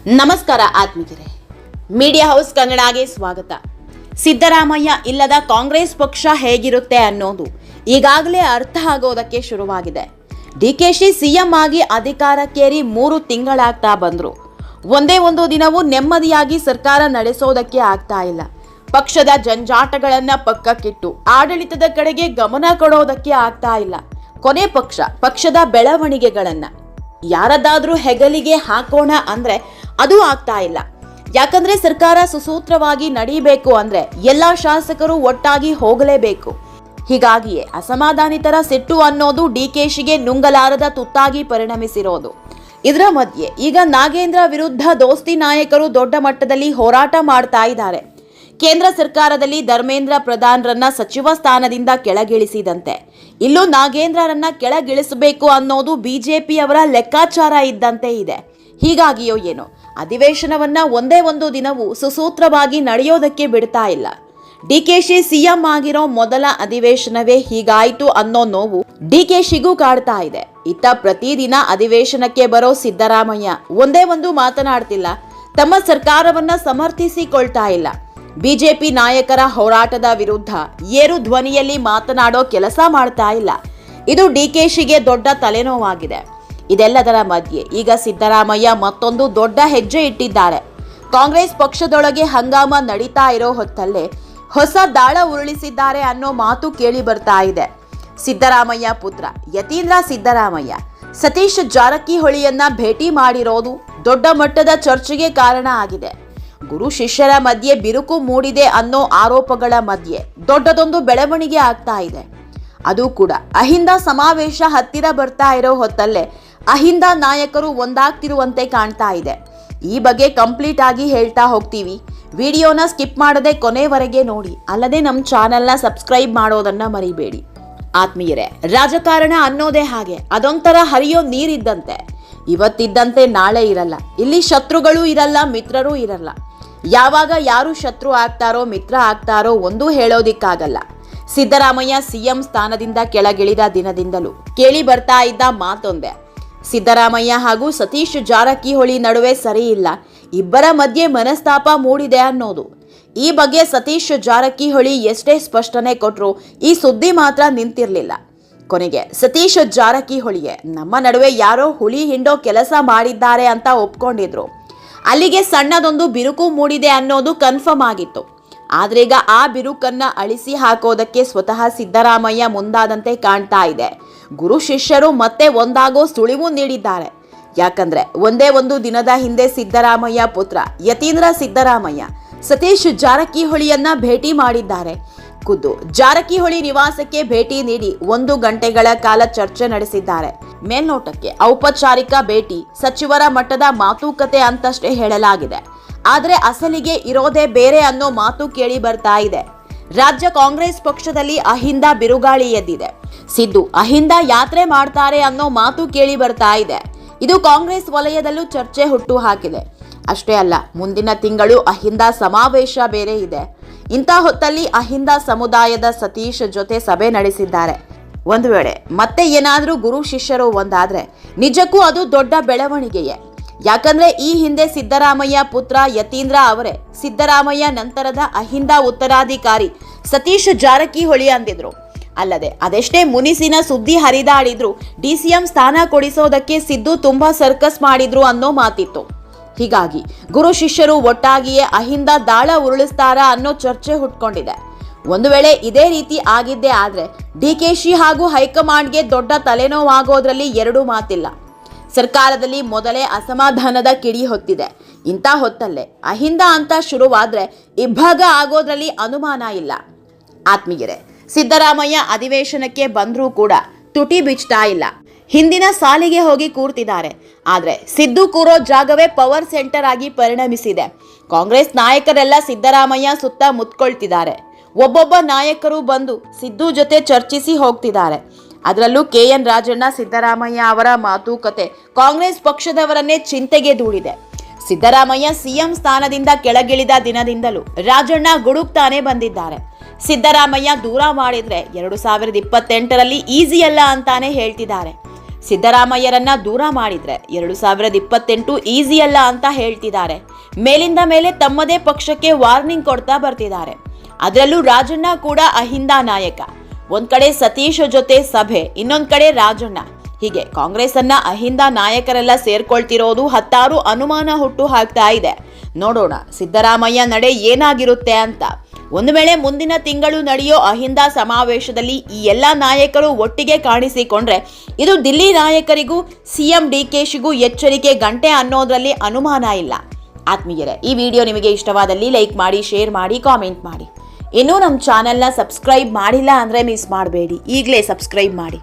ನಮಸ್ಕಾರ ಆತ್ಮೀಯರೇ, media house ಕನ್ನಡಗೆ ಸ್ವಾಗತ. ಸಿದ್ದರಾಮಯ್ಯ ಇಲ್ಲದ ಕಾಂಗ್ರೆಸ್ ಪಕ್ಷ ಹೇಗಿರುತ್ತೆ ಅನ್ನೋದು ಈಗಾಗಲೇ ಅರ್ಥ ಆಗೋದಕ್ಕೆ ಶುರುವಾಗಿದೆ. ಡಿಕೆಶಿ ಸಿಎಂ ಆಗಿ ಅಧಿಕಾರಕ್ಕೇರಿ 3 ತಿಂಗಳಾಗ್ತಾ ಬಂದ್ರು. ಒಂದೇ ಒಂದು ದಿನವೂ ನೆಮ್ಮದಿಯಾಗಿ ಸರ್ಕಾರ ನಡೆಸೋದಕ್ಕೆ ಆಗ್ತಾ ಇಲ್ಲ. ಪಕ್ಷದ ಜಂಜಾಟಗಳನ್ನ ಪಕ್ಕಕ್ಕಿಟ್ಟು ಆಡಳಿತದ ಕಡೆಗೆ ಗಮನ ಕೊಡೋದಕ್ಕೆ ಆಗ್ತಾ ಇಲ್ಲ. ಕೊನೆ ಪಕ್ಷದ ಬೆಳವಣಿಗೆಗಳನ್ನ ಯಾರದಾದ್ರೂ ಹೆಗಲಿಗೆ ಹಾಕೋಣ ಅಂದ್ರೆ ಅದು ಆಗ್ತಾ ಇಲ್ಲ. ಯಾಕಂದ್ರೆ ಸರ್ಕಾರ ಸುಸೂತ್ರವಾಗಿ ನಡೀಬೇಕು ಅಂದ್ರೆ ಎಲ್ಲಾ ಶಾಸಕರು ಒಟ್ಟಾಗಿ ಹೋಗಲೇಬೇಕು. ಹೀಗಾಗಿಯೇ ಅಸಮಾಧಾನಿತರ ಸಿಟ್ಟು ಅನ್ನೋದು ಡಿಕೆಶಿಗೆ ನುಂಗಲಾರದ ತುತ್ತಾಗಿ ಪರಿಣಮಿಸಿರೋದು. ಇದರ ಮಧ್ಯೆ ಈಗ ನಾಗೇಂದ್ರ ವಿರುದ್ಧ ದೋಸ್ತಿ ನಾಯಕರು ದೊಡ್ಡ ಮಟ್ಟದಲ್ಲಿ ಹೋರಾಟ ಮಾಡ್ತಾ ಇದ್ದಾರೆ. ಕೇಂದ್ರ ಸರ್ಕಾರದಲ್ಲಿ ಧರ್ಮೇಂದ್ರ ಪ್ರಧಾನ್ರನ್ನ ಸಚಿವ ಸ್ಥಾನದಿಂದ ಕೆಳಗಿಳಿಸಿದಂತೆ ಇಲ್ಲೂ ನಾಗೇಂದ್ರರನ್ನ ಕೆಳಗಿಳಿಸಬೇಕು ಅನ್ನೋದು ಬಿಜೆಪಿಯವರ ಲೆಕ್ಕಾಚಾರ ಇದ್ದಂತೆ ಇದೆ. ಹೀಗಾಗಿಯೋ ಏನೋ ಅಧಿವೇಶನವನ್ನ ಒಂದೇ ಒಂದು ದಿನವೂ ಸುಸೂತ್ರವಾಗಿ ನಡೆಯೋದಕ್ಕೆ ಬಿಡ್ತಾ ಇಲ್ಲ. ಡಿಕೆಶಿ ಸಿಎಂ ಆಗಿರೋ ಮೊದಲ ಅಧಿವೇಶನವೇ ಹೀಗಾಯ್ತು ಅನ್ನೋ ನೋವು ಡಿಕೆಶಿಗೂ ಕಾಡ್ತಾ ಇದೆ. ಇತ್ತ ಪ್ರತಿದಿನ ಅಧಿವೇಶನಕ್ಕೆ ಬರೋ ಸಿದ್ದರಾಮಯ್ಯ ಒಂದೇ ಒಂದು ಮಾತನಾಡ್ತಿಲ್ಲ, ತಮ್ಮ ಸರ್ಕಾರವನ್ನ ಸಮರ್ಥಿಸಿಕೊಳ್ತಾ ಇಲ್ಲ. ಬಿಜೆಪಿ ನಾಯಕರ ಹೋರಾಟದ ವಿರುದ್ಧ ಏರು ಧ್ವನಿಯಲ್ಲಿ ಮಾತನಾಡೋ ಕೆಲಸ ಮಾಡ್ತಾ ಇಲ್ಲ. ಇದು ಡಿಕೆಶಿಗೆ ದೊಡ್ಡ ತಲೆನೋವಾಗಿದೆ. ಇದೆಲ್ಲದರ ಮಧ್ಯೆ ಈಗ ಸಿದ್ದರಾಮಯ್ಯ ಮತ್ತೊಂದು ದೊಡ್ಡ ಹೆಜ್ಜೆ ಇಟ್ಟಿದ್ದಾರೆ. ಕಾಂಗ್ರೆಸ್ ಪಕ್ಷದೊಳಗೆ ಹಂಗಾಮ ನಡೀತಾ ಇರೋ ಹೊತ್ತಲ್ಲೇ ಹೊಸ ದಾಳ ಉರುಳಿಸಿದ್ದಾರೆ ಅನ್ನೋ ಮಾತು ಕೇಳಿ ಬರ್ತಾ ಇದೆ. ಸಿದ್ದರಾಮಯ್ಯ ಪುತ್ರ ಯತೀಂದ್ರ ಸಿದ್ದರಾಮಯ್ಯ ಸತೀಶ್ ಜಾರಕಿಹೊಳಿಯನ್ನ ಭೇಟಿ ಮಾಡಿರೋದು ದೊಡ್ಡ ಮಟ್ಟದ ಚರ್ಚೆಗೆ ಕಾರಣ ಆಗಿದೆ. ಗುರು ಶಿಷ್ಯರ ಮಧ್ಯೆ ಬಿರುಕು ಮೂಡಿದೆ ಅನ್ನೋ ಆರೋಪಗಳ ಮಧ್ಯೆ ದೊಡ್ಡದೊಂದು ಬೆಳವಣಿಗೆ ಆಗ್ತಾ ಇದೆ. ಅದು ಕೂಡ ಅಹಿಂದ ಸಮಾವೇಶ ಹತ್ತಿರ ಬರ್ತಾ ಇರೋ ಹೊತ್ತಲ್ಲೇ ಅಹಿಂದ ನಾಯಕರು ಒಂದಾಗ್ತಿರುವಂತೆ ಕಾಣ್ತಾ ಇದೆ. ಈ ಬಗ್ಗೆ ಕಂಪ್ಲೀಟ್ ಆಗಿ ಹೇಳ್ತಾ ಹೋಗ್ತೀವಿ. ವಿಡಿಯೋನ ಸ್ಕಿಪ್ ಮಾಡದೆ ಕೊನೆವರೆಗೆ ನೋಡಿ. ಅಲ್ಲದೆ ನಮ್ಮ ಚಾನೆಲ್ನ ಸಬ್ಸ್ಕ್ರೈಬ್ ಮಾಡೋದನ್ನ ಮರಿಬೇಡಿ. ಆತ್ಮೀಯರೇ, ರಾಜಕಾರಣ ಅನ್ನೋದೇ ಹಾಗೆ, ಅದೊಂಥರ ಹರಿಯೋ ನೀರಿದ್ದಂತೆ. ಇವತ್ತಿದ್ದಂತೆ ನಾಳೆ ಇರಲ್ಲ. ಇಲ್ಲಿ ಶತ್ರುಗಳು ಇರಲ್ಲ, ಮಿತ್ರರೂ ಇರಲ್ಲ. ಯಾವಾಗ ಯಾರು ಶತ್ರು ಆಗ್ತಾರೋ ಮಿತ್ರ ಆಗ್ತಾರೋ ಒಂದೂ ಹೇಳೋದಿಕ್ಕಾಗಲ್ಲ. ಸಿದ್ದರಾಮಯ್ಯ ಸಿಎಂ ಸ್ಥಾನದಿಂದ ಕೆಳಗಿಳಿದ ದಿನದಿಂದಲೂ ಕೇಳಿ ಬರ್ತಾ ಇದ್ದ ಮಾತೊಂದೇ, ಸಿದ್ದರಾಮಯ್ಯ ಹಾಗೂ ಸತೀಶ್ ಜಾರಕಿಹೊಳಿ ನಡುವೆ ಸರಿ ಇಲ್ಲ, ಇಬ್ಬರ ಮಧ್ಯೆ ಮನಸ್ತಾಪ ಮೂಡಿದೆ ಅನ್ನೋದು. ಈ ಬಗ್ಗೆ ಸತೀಶ್ ಜಾರಕಿಹೊಳಿ ಎಷ್ಟೇ ಸ್ಪಷ್ಟನೆ ಕೊಟ್ಟರು ಈ ಸುದ್ದಿ ಮಾತ್ರ ನಿಂತಿರಲಿಲ್ಲ. ಕೊನೆಗೆ ಸತೀಶ್ ಜಾರಕಿಹೊಳಿಗೆ ನಮ್ಮ ನಡುವೆ ಯಾರೋ ಹುಲಿ ಹಿಂಡೋ ಕೆಲಸ ಮಾಡಿದ್ದಾರೆ ಅಂತ ಒಪ್ಕೊಂಡಿದ್ರು. ಅಲ್ಲಿಗೆ ಸಣ್ಣದೊಂದು ಬಿರುಕು ಮೂಡಿದೆ ಅನ್ನೋದು ಕನ್ಫರ್ಮ್ ಆಗಿತ್ತು. ಆದ್ರೀಗ ಆ ಬಿರುಕನ್ನ ಅಳಿಸಿ ಹಾಕೋದಕ್ಕೆ ಸ್ವತಃ ಸಿದ್ದರಾಮಯ್ಯ ಮುಂದಾದಂತೆ ಕಾಣ್ತಾ ಇದೆ. ಗುರು ಶಿಷ್ಯರು ಮತ್ತೆ ಒಂದಾಗೋ ಸುಳಿವು ನೀಡಿದ್ದಾರೆ. ಯಾಕಂದ್ರೆ ಒಂದೇ ಒಂದು ದಿನದ ಹಿಂದೆ ಸಿದ್ದರಾಮಯ್ಯ ಪುತ್ರ ಯತೀಂದ್ರ ಸಿದ್ದರಾಮಯ್ಯ ಸತೀಶ್ ಜಾರಕಿಹೊಳಿಯನ್ನ ಭೇಟಿ ಮಾಡಿದ್ದಾರೆ. ಖುದ್ದು ಜಾರಕಿಹೊಳಿ ನಿವಾಸಕ್ಕೆ ಭೇಟಿ ನೀಡಿ 1 ಗಂಟೆಗಳ ಕಾಲ ಚರ್ಚೆ ನಡೆಸಿದ್ದಾರೆ. ಮೇಲ್ನೋಟಕ್ಕೆ ಔಪಚಾರಿಕ ಭೇಟಿ, ಸಚಿವರ ಮಟ್ಟದ ಮಾತುಕತೆ ಅಂತಷ್ಟೇ ಹೇಳಲಾಗಿದೆ. ಆದ್ರೆ ಅಸಲಿಗೆ ಇರೋದೇ ಬೇರೆ ಅನ್ನೋ ಮಾತು ಕೇಳಿ ಬರ್ತಾ ಇದೆ. ರಾಜ್ಯ ಕಾಂಗ್ರೆಸ್ ಪಕ್ಷದಲ್ಲಿ ಅಹಿಂದ ಬಿರುಗಾಳಿ ಎದ್ದಿದೆ. ಸಿದ್ದು ಅಹಿಂದ ಯಾತ್ರೆ ಮಾಡ್ತಾರೆ ಅನ್ನೋ ಮಾತು ಕೇಳಿ ಬರ್ತಾ ಇದೆ. ಇದು ಕಾಂಗ್ರೆಸ್ ವಲಯದಲ್ಲೂ ಚರ್ಚೆ ಹುಟ್ಟು ಹಾಕಿದೆ. ಅಷ್ಟೇ ಅಲ್ಲ, ಮುಂದಿನ ತಿಂಗಳು ಅಹಿಂದ ಸಮಾವೇಶ ಬೇರೆ ಇದೆ. ಇಂಥ ಹೊತ್ತಲ್ಲಿ ಅಹಿಂದ ಸಮುದಾಯದ ಸತೀಶ್ ಜೊತೆ ಸಭೆ ನಡೆಸಿದ್ದಾರೆ. ಒಂದು ವೇಳೆ ಮತ್ತೆ ಏನಾದ್ರೂ ಗುರು ಶಿಷ್ಯರು ಒಂದಾದ್ರೆ ನಿಜಕ್ಕೂ ಅದು ದೊಡ್ಡ ಬೆಳವಣಿಗೆಯೇ. ಯಾಕಂದ್ರೆ ಈ ಹಿಂದೆ ಸಿದ್ದರಾಮಯ್ಯ ಪುತ್ರ ಯತೀಂದ್ರ ಅವರೇ ಸಿದ್ದರಾಮಯ್ಯ ನಂತರದ ಅಹಿಂದ ಉತ್ತರಾಧಿಕಾರಿ ಸತೀಶ್ ಜಾರಕಿಹೊಳಿ ಅಂದಿದ್ರು. ಅಲ್ಲದೆ ಅದೆಷ್ಟೇ ಮುನಿಸಿನ ಸುದ್ದಿ ಹರಿದಾಡಿದ್ರು ಡಿಸಿಎಂ ಸ್ಥಾನ ಕೊಡಿಸೋದಕ್ಕೆ ಸಿದ್ದು ತುಂಬಾ ಸರ್ಕಸ್ ಮಾಡಿದ್ರು ಅನ್ನೋ ಮಾತಿತ್ತು. ಹೀಗಾಗಿ ಗುರು ಶಿಷ್ಯರು ಒಟ್ಟಾಗಿಯೇ ಅಹಿಂದ ದಾಳ ಉರುಳಿಸ್ತಾರಾ ಅನ್ನೋ ಚರ್ಚೆ ಹುಟ್ಕೊಂಡಿದೆ. ಒಂದು ವೇಳೆ ಇದೇ ರೀತಿ ಆಗಿದ್ದೇ ಆದ್ರೆ ಡಿಕೆಶಿ ಹಾಗೂ ಹೈಕಮಾಂಡ್ಗೆ ದೊಡ್ಡ ತಲೆನೋವಾಗೋದ್ರಲ್ಲಿ 2 ಮಾತಿಲ್ಲ. ಸರ್ಕಾರದಲ್ಲಿ ಮೊದಲೇ ಅಸಮಾಧಾನದ ಕಿಡಿ ಹೊತ್ತಿದೆ. ಇಂಥ ಹೊತ್ತಲ್ಲೇ ಅಹಿಂದ ಅಂತ ಶುರುವಾದ್ರೆ ಇಬ್ಬಾಗ ಆಗೋದ್ರಲ್ಲಿ ಅನುಮಾನ ಇಲ್ಲ. ಆತ್ಮೀಯರೇ, ಸಿದ್ದರಾಮಯ್ಯ ಅಧಿವೇಶನಕ್ಕೆ ಬಂದ್ರೂ ಕೂಡ ತುಟಿ ಬಿಚ್ತಾ ಇಲ್ಲ. ಹಿಂದಿನ ಸಾಲಿಗೆ ಹೋಗಿ ಕೂರ್ತಿದ್ದಾರೆ. ಆದ್ರೆ ಸಿದ್ದು ಕೂರೋ ಜಾಗವೇ ಪವರ್ ಸೆಂಟರ್ ಆಗಿ ಪರಿಣಮಿಸಿದೆ. ಕಾಂಗ್ರೆಸ್ ನಾಯಕರೆಲ್ಲ ಸಿದ್ದರಾಮಯ್ಯ ಸುತ್ತ ಮುತ್ಕೊಳ್ತಿದ್ದಾರೆ. ಒಬ್ಬೊಬ್ಬ ನಾಯಕರು ಬಂದು ಸಿದ್ದು ಜೊತೆ ಚರ್ಚಿಸಿ ಹೋಗ್ತಿದ್ದಾರೆ. ಅದರಲ್ಲೂ KN ರಾಜಣ್ಣ ಸಿದ್ದರಾಮಯ್ಯ ಅವರ ಮಾತುಕತೆ ಕಾಂಗ್ರೆಸ್ ಪಕ್ಷದವರನ್ನೇ ಚಿಂತೆಗೆ ದೂಡಿದೆ. ಸಿದ್ದರಾಮಯ್ಯ ಸಿಎಂ ಸ್ಥಾನದಿಂದ ಕೆಳಗಿಳಿದ ದಿನದಿಂದಲೂ ರಾಜಣ್ಣ ಗುಡುಕ್ತಾನೆ ಬಂದಿದ್ದಾರೆ. ಸಿದ್ದರಾಮಯ್ಯ ದೂರ ಮಾಡಿದ್ರೆ 2028ರಲ್ಲಿ ಈಸಿ ಅಲ್ಲ ಅಂತಾನೆ ಹೇಳ್ತಿದ್ದಾರೆ. ಸಿದ್ದರಾಮಯ್ಯರನ್ನ ದೂರ ಮಾಡಿದ್ರೆ 2028 ಈಸಿ ಅಲ್ಲ ಅಂತ ಹೇಳ್ತಿದ್ದಾರೆ. ಮೇಲಿಂದ ಮೇಲೆ ತಮ್ಮದೇ ಪಕ್ಷಕ್ಕೆ ವಾರ್ನಿಂಗ್ ಕೊಡ್ತಾ ಬರ್ತಿದ್ದಾರೆ. ಅದರಲ್ಲೂ ರಾಜಣ್ಣ ಕೂಡ ಅಹಿಂದ ನಾಯಕ. ಒಂದ್ ಕಡೆ ಸತೀಶ್ ಜೊತೆ ಸಭೆ, ಇನ್ನೊಂದ್ ಕಡೆ ರಾಜಣ್ಣ. ಹೀಗೆ ಕಾಂಗ್ರೆಸ್ ಅನ್ನ ಅಹಿಂದ ನಾಯಕರೆಲ್ಲ ಸೇರ್ಕೊಳ್ತಿರೋದು ಹತ್ತಾರು ಅನುಮಾನ ಹುಟ್ಟು ಹಾಕ್ತಾ ಇದೆ. ನೋಡೋಣ ಸಿದ್ದರಾಮಯ್ಯ ನಡೆ ಏನಾಗಿರುತ್ತೆ ಅಂತ. ಒಂದು ವೇಳೆ ಮುಂದಿನ ತಿಂಗಳು ನಡೆಯೋ ಅಹಿಂದ ಸಮಾವೇಶದಲ್ಲಿ ಈ ಎಲ್ಲ ನಾಯಕರು ಒಟ್ಟಿಗೆ ಕಾಣಿಸಿಕೊಂಡ್ರೆ ಇದು ದಿಲ್ಲಿ ನಾಯಕರಿಗೂ ಸಿಎಂ ಡಿಕೆಶಿಗೂ ಎಚ್ಚರಿಕೆ ಗಂಟೆ ಅನ್ನೋದ್ರಲ್ಲಿ ಅನುಮಾನ ಇಲ್ಲ. ಆತ್ಮೀಯರೇ, ಈ ವಿಡಿಯೋ ನಿಮಗೆ ಇಷ್ಟವಾದಲ್ಲಿ ಲೈಕ್ ಮಾಡಿ, ಶೇರ್ ಮಾಡಿ, ಕಾಮೆಂಟ್ ಮಾಡಿ. ಇನ್ನೂ ನಮ್ಮ ಚಾನೆಲ್ನ ಸಬ್ಸ್ಕ್ರೈಬ್ ಮಾಡಿಲ್ಲ ಅಂದರೆ ಮಿಸ್ ಮಾಡಬೇಡಿ, ಈಗಲೇ ಸಬ್ಸ್ಕ್ರೈಬ್ ಮಾಡಿ.